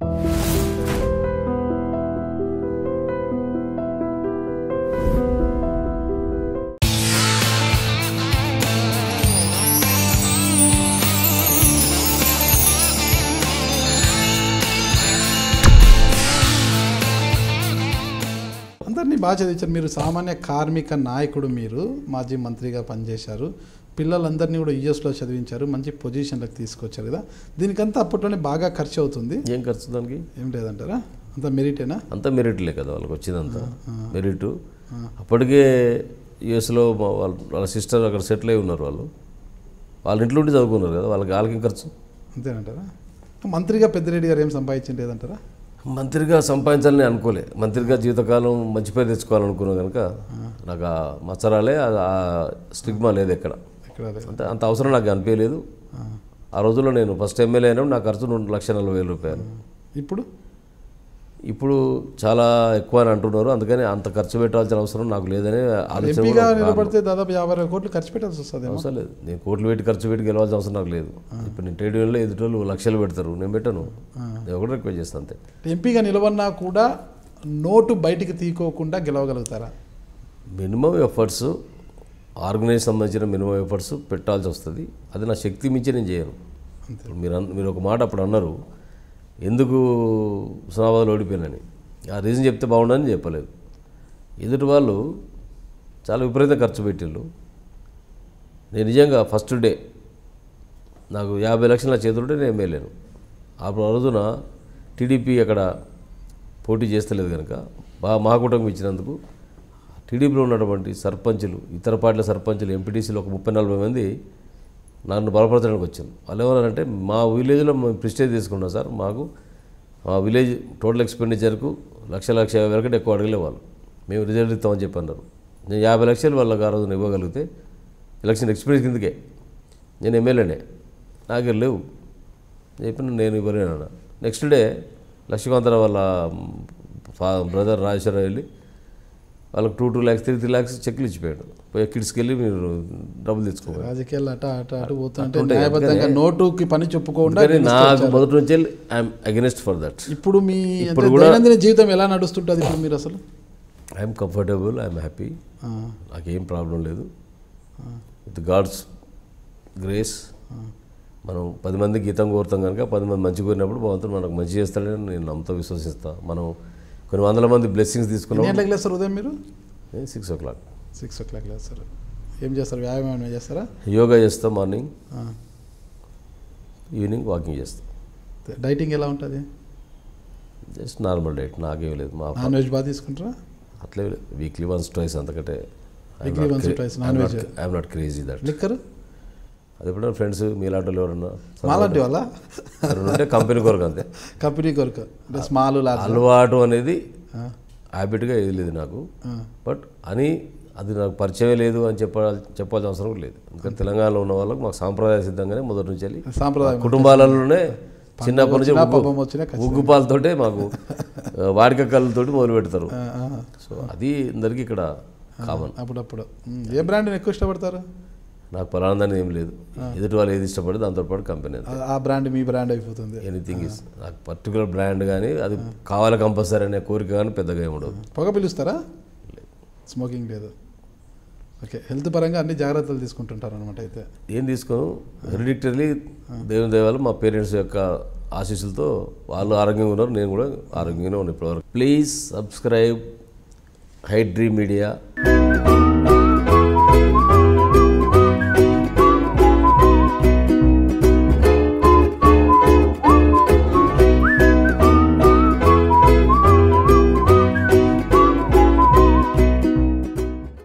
అందరినీ బాగా చదివించారు. మీరు సామాన్య కార్మిక నాయకుడు, మీరు మాజీ మంత్రిగా పనిచేశారు, పిల్లలందరినీ కూడా యూఎస్లో చదివించారు, మంచి పొజిషన్లకు తీసుకొచ్చారు కదా. దీనికంతా అప్పట్లోనే బాగా ఖర్చు అవుతుంది. ఏం ఖర్చు దానికి? ఏం లేదంటారా? అంత మెరిటేనా? అంత మెరిట్లే కదా వాళ్ళకి వచ్చిందంతా మెరిట్. అప్పటికే యూఎస్లో వాళ్ళ సిస్టర్ అక్కడ సెటిల్ అయి ఉన్నారు. వాళ్ళ ఇంట్లో ఉండి చదువుకున్నారు కదా, వాళ్ళకి ఖర్చు అంతేనంటారా? మంత్రిగా పెద్దిరెడ్డి గారు ఏం సంపాదించింది లేదంటారా? మంత్రిగా సంపాదించాలని అనుకోలే. మంత్రిగా జీవితకాలం మంచి పేరు తెచ్చుకోవాలనుకున్నాను కనుక నాకు ఆ మచ్చరాలే, ఆ స్టిగ్మా లేదు ఎక్కడ. అంత అవసరం నాకు అనిపించలేదు. ఆ రోజుల్లో నేను ఫస్ట్ ఎమ్మెల్యే అయినప్పుడు నా ఖర్చు 2,40,000 రూపాయలు. ఇప్పుడు చాలా ఎక్కువ అని అంటున్నారు. అందుకని అంత ఖర్చు పెట్టాల్సిన అవసరం నాకు లేదని ఆలోచన. దాదాపు 50 కోట్లు ఖర్చు పెట్టాల్సి వస్తుంది. అవసరం లేదు. నేను కోట్లు ఖర్చు పెట్టి గెలవాల్సిన అవసరం నాకు లేదు. ఇప్పుడు నేను ట్రేడ్ యూనియన్లో ఎదుటోళ్ళు లక్షలు పెడతారు, నేను పెట్టను. నేను ఒకటి రిక్వెస్ట్ చేస్తాను అంతే. ఎంపీగా నిలవన్నా కూడా నోటు బయటికి తీసుకోకుండా గెలవగలుగుతారా? మినిమం ఎఫర్ట్స్, ఆర్గనైజ్ సంబంధించిన మినిమం ఎఫర్ట్స్ పెట్టాల్సి వస్తుంది. అది నా శక్తి మించి నేను చేయను. మీరు ఒక మాట అప్పుడు అన్నారు, ఎందుకు హుస్నాబాద్లో ఓడిపోయానని. ఆ రీజన్ చెప్తే బాగుండని చెప్పలేదు. ఎదుటి వాళ్ళు చాలా విపరీతంగా ఖర్చు పెట్టిళ్ళు. నేను నిజంగా ఫస్ట్ డే నాకు 50 లక్షల చేతులుంటే నేను ఎమ్మెల్యేను. ఆ రోజున టీడీపీ అక్కడ పోటీ చేస్తలేదు కనుక మహాకూటమి ఇచ్చినందుకు టీడీపీలో ఉన్నటువంటి సర్పంచులు, ఇతర పార్టీల సర్పంచులు, ఎంపీటీసీలు ఒక 30-40 మంది నన్ను బలపరచడానికి వచ్చాను. వాళ్ళు ఏమన్నారంటే, మా విలేజ్లో మేము ప్రిస్టేజ్ తీసుకున్నాం సార్, మాకు మా విలేజ్ టోటల్ ఎక్స్పెండిచర్కు 1,50,000 కంటే ఎక్కువ అడగలే వాళ్ళు, మేము రిజల్ట్ ఇస్తామని చెప్పి అన్నారు. నేను 50 లక్షలు వాళ్ళకి ఆ రోజున ఇవ్వగలిగితే ఎలక్షన్ ఎక్స్పీరియన్స్ కిందకే నేను ఎమ్మెల్యేనే, నాకే లేవు చెప్పిన నేను ఇవ్వలేనన్నా. నెక్స్ట్ డే లక్ష్మీకాంతరావు వాళ్ళ బ్రదర్ రాజేశ్వరరావు వెళ్ళి వాళ్ళకి 2 lakhs 3 lakhs చెక్లు ఇచ్చిపోయాడు. పోయి కిడ్స్కి వెళ్ళి మీరు డబ్బులు తెచ్చుకోవాలి. రాజకీయాలు అటు పోతుంటే నోటుకి పని చెప్పుకోకుండా నాకు మొదటి నుంచి ఐఎమ్ అగెనిస్ట్ ఫర్ దట్. ఇప్పుడు మీ దైనందిన జీవితం ఎలా నడుస్తుంటుంది ఇప్పుడు మీరు? అసలు ఐఎమ్ కంఫర్టబుల్, ఐఎమ్ హ్యాపీ, నాకేం ప్రాబ్లం లేదు. విత్ గాడ్స్ గ్రేస్ మనం 10 మందికి గీతం కోరుతాం కనుక 10 మంది మంచి కోరినప్పుడు భగవంతుడు మనకు మంచి చేస్తాడని నేను నమ్మతో విశ్వసిస్తాను. మనం కొన్ని 100 మంది బ్లెస్సింగ్స్ తీసుకున్నాం. ఎన్ని గంటలకు లేస్తారు ఉదయం మీరు? 6 o'clock. 6 o'clock లేస్తారు. ఏం చేస్తారు? వ్యాయామం చేస్తారా? యోగా చేస్తాం మార్నింగ్, ఈవినింగ్ వాకింగ్ చేస్తాం. డైటింగ్ ఎలా ఉంటుంది? జస్ట్ నార్మల్ డైట్, నాకేం లేదు. నాన్ వెజ్ బాగా తీసుకుంటారా? అట్లే వీక్లీ వన్స్ ట్వైస్, అంతకంటే I'm not crazy that. Liquor అది ఎప్పుడైనా ఫ్రెండ్స్ మీలాంటి వాళ్ళు ఎవరన్నా మాలాంటి వాళ్ళ ఉంటే కంపెనీ కొరకు, అంతే. కంపెనీ కొరకు స్మాల్ అలవాటు అనేది హ్యాబిట్గా ఏది లేదు నాకు. బట్ అని అది నాకు పరిచయం లేదు అని చెప్పాల్సిన అవసరం లేదు. ఎందుకంటే తెలంగాణలో ఉన్న వాళ్ళకి మాకు సాంప్రదాయ సిద్ధంగానే మొదటి నుంచి వెళ్ళి సాంప్రదాయ కుటుంబాలలోనే చిన్నప్పటి నుంచి ఉగ్గుపాలతోటే మాకు వాడికక్కలతోటి మొదలు పెడతారు. సో అది అందరికీ ఇక్కడ కామన్. అప్పుడప్పుడు ఏ బ్రాండ్ని ఎక్కువ ఇష్టపడతారు? నాకు పలానాదని ఏం లేదు, ఎదుటి వాళ్ళు ఏది ఇష్టపడి దాంతో పాటు కంపెనీ, ఆ బ్రాండ్ మీ బ్రాండ్ అయిపోతుంది. ఎనీథింగ్ ఇస్ నాకు పర్టికులర్ బ్రాండ్ కానీ అది కావాలి కంపల్సరీ అనే కోరిక కానీ పెద్దగా ఏమి ఉండదు. పొగ పిలుస్తారా? స్మోకింగ్ లేదు. ఓకే, హెల్త్ పరంగా అన్ని జాగ్రత్తలు తీసుకుంటుంటారు అనమాట. అయితే ఏం తీసుకోను, హెరిడిటరీ దేవుని దయవల్ల మా పేరెంట్స్ యొక్క ఆశీస్సులతో వాళ్ళు ఆరోగ్యంగా ఉన్నారు, నేను కూడా ఆరోగ్యంగానే ఉన్నాను ఇప్పటివరకు. Please subscribe high dream media.